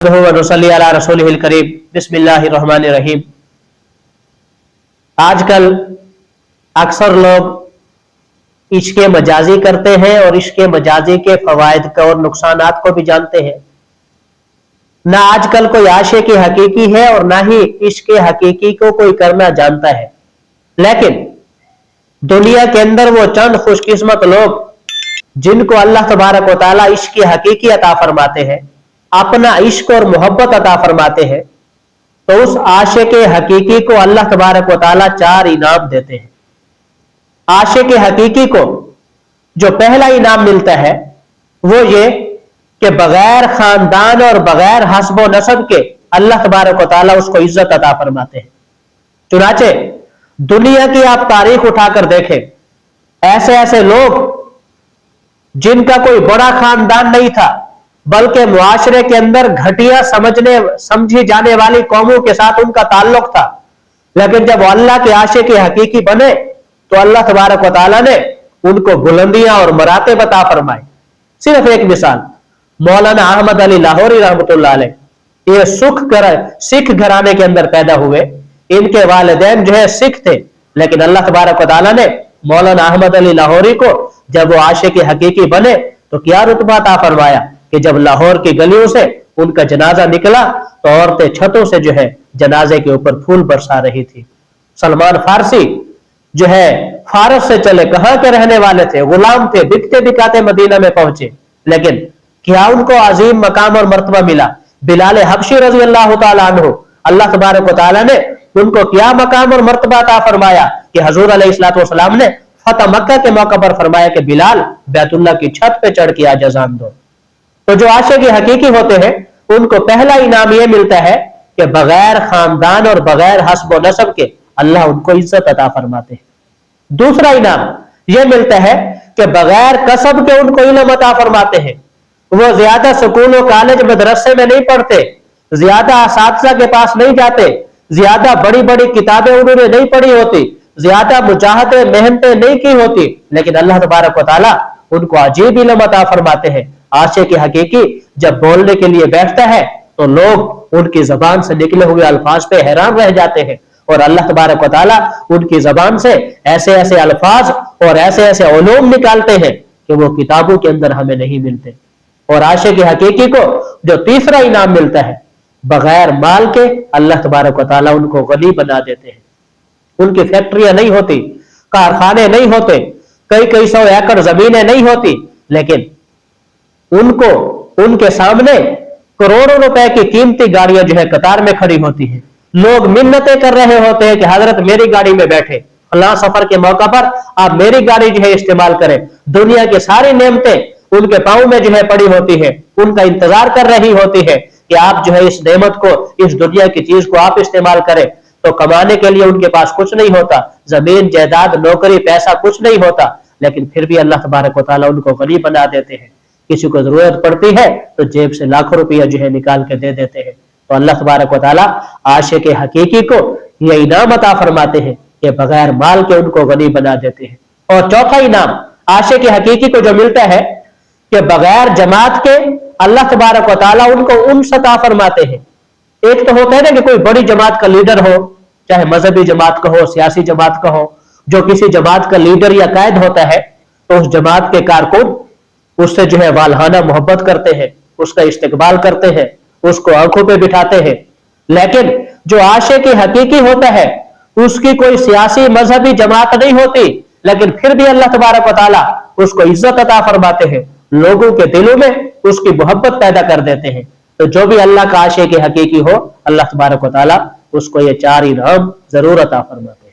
बिस्मिल्लाहिर्रहमानिर्रहीम। आजकल अक्सर लोग इश्क़ मजाजी करते हैं और इश्क़ मजाजी के फवायद और नुकसानात को भी जानते हैं। ना आजकल कोई आशिक़ हकीकी है और ना ही इश्क़ हकीकी को कोई करना जानता है। लेकिन दुनिया के अंदर वो चंद खुशकिस्मत लोग जिनको अल्लाह तबारक व तआला इश्क़ हकीकी अता फरमाते हैं, अपना इश्क और मोहब्बत अता फरमाते हैं, तो उस आशिक़ हकीकी को अल्लाह तबारक व तआला 4 इनाम देते हैं। आशिक़ हकीकी को जो पहला इनाम मिलता है वो ये कि बगैर खानदान और बगैर हस्ब व नसब के अल्लाह तबारक व तआला उसको इज्जत अता फरमाते हैं। चुनाचे दुनिया की आप तारीख उठाकर देखें, ऐसे ऐसे लोग जिनका कोई बड़ा खानदान नहीं था बल्कि मुआशरे के अंदर घटिया समझी जाने वाली कौमों के साथ उनका ताल्लुक था, लेकिन जब अल्लाह के आशिक़ हकीकी बने तो अल्लाह तबारक व तआला ने उनको बुलंदियां और मरातिब अता फरमाए। सिर्फ एक मिसाल, मौलाना अहमद अली लाहौरी रहमतुल्लाह अलैह ये सिख घराने के अंदर पैदा हुए। इनके वालिदैन जो है सिख थे, लेकिन अल्लाह तबारक व तआला ने मौलाना अहमद अली लाहौरी को जब वो आशिक़ हकीकी बने तो क्या रुतबा अता फरमाया कि जब लाहौर की गलियों से उनका जनाजा निकला तो औरतें छतों से जो है जनाजे के ऊपर फूल बरसा रही थी। सलमान फारसी जो है फारस से चले, कहां के रहने वाले थे, गुलाम थे, बिकते बिकाते मदीना में पहुंचे, लेकिन क्या उनको अजीम मकाम और मर्तबा मिला। बिलाल हबशी रज़ी अल्लाह तआला अन्हु, अल्लाह तबारक व तआला ने उनको क्या मकाम और मर्तबा अता फरमाया कि हुजूर अलैहिस्सलातु वस्सलाम ने फतह मक्का के मौके पर फरमाया कि बिलाल बैतुल्लाह की छत पे चढ़ के आज अज़ान दो। तो जो आशिक़ हकीकी होते हैं उनको पहला इनाम यह मिलता है कि बगैर खानदान और बगैर हस्ब व नसब के अल्लाह उनको इज्जत अता फरमाते हैं। दूसरा इनाम यह मिलता है कि बगैर कसब के उनको इल्म अता फरमाते हैं। वो ज्यादा स्कूल और कॉलेज मदरसे में नहीं पढ़ते, ज्यादा असातिज़ा के पास नहीं जाते, ज्यादा बड़ी बड़ी किताबें उन्होंने नहीं पढ़ी होती, ज्यादा मुजाहदे मेहनतें नहीं की होती, लेकिन अल्लाह तबारक व तआला उनको अजीब इल्म अता फरमाते हैं। आशिक़ हकीकी जब बोलने के लिए बैठता है तो लोग उनकी जबान से निकले हुए अल्फाज पे हैरान रह जाते हैं, और अल्लाह तबारक व तआला उनकी जबान से ऐसे ऐसे अल्फाज और ऐसे ऐसे उलूम निकालते हैं कि वो किताबों के अंदर हमें नहीं मिलते। और आशिक़ हकीकी को जो तीसरा इनाम मिलता है, बगैर माल के अल्लाह तबारक व तआला उनको गनी बना देते हैं। उनकी फैक्ट्रियां नहीं होती, कारखाने नहीं होते, कई कई सौ एकड़ जमीनें नहीं होती, लेकिन उनको उनके सामने करोड़ों रुपए की कीमती गाड़ियां जो है कतार में खड़ी होती हैं। लोग मिन्नतें कर रहे होते हैं कि हजरत मेरी गाड़ी में बैठे, फलां सफर के मौका पर आप मेरी गाड़ी जो है इस्तेमाल करें। दुनिया की सारी नेमतें उनके पांव में जो है पड़ी होती है, उनका इंतजार कर रही होती है कि आप जो है इस नेमत को, इस दुनिया की चीज को आप इस्तेमाल करें। तो कमाने के लिए उनके पास कुछ नहीं होता, जमीन जायदाद नौकरी पैसा कुछ नहीं होता, लेकिन फिर भी अल्लाह तबारक व तआला उनको गनी बना देते हैं। किसी को जरूरत पड़ती है तो जेब से लाखों रुपया जो है निकाल के दे देते हैं। तो अल्लाह तबारक व तआला आशिक़ हकीकी को यह इनाम अता फरमाते हैं कि बगैर माल के उनको गनी बना देते हैं। और चौथा इनाम आशिक़ हकीकी को जो मिलता है कि बगैर जमात के अल्लाह तबारक व तआला उनको उन्स अता फरमाते हैं। एक तो होता है ना कि कोई बड़ी जमात का लीडर हो, चाहे मजहबी जमात का हो, सियासी जमात का हो, जो किसी जमात का लीडर या कायद होता है तो उस जमात के कारकुन उससे जो है वालहाना मोहब्बत करते हैं, उसका इस्तकबाल करते हैं, उसको आंखों पे बिठाते हैं। लेकिन जो आशिक़ हकीकी होता है उसकी कोई सियासी मजहबी जमात नहीं होती, लेकिन फिर भी अल्लाह तबारक व तआला उसको इज्जत अता फरमाते हैं, लोगों के दिलों में उसकी मोहब्बत पैदा कर देते हैं। तो जो भी अल्लाह का आशिक़ हकीकी हो, अल्लाह तबारक व तआला उसको ये 4 इनाम जरूर अता फरमाते हैं।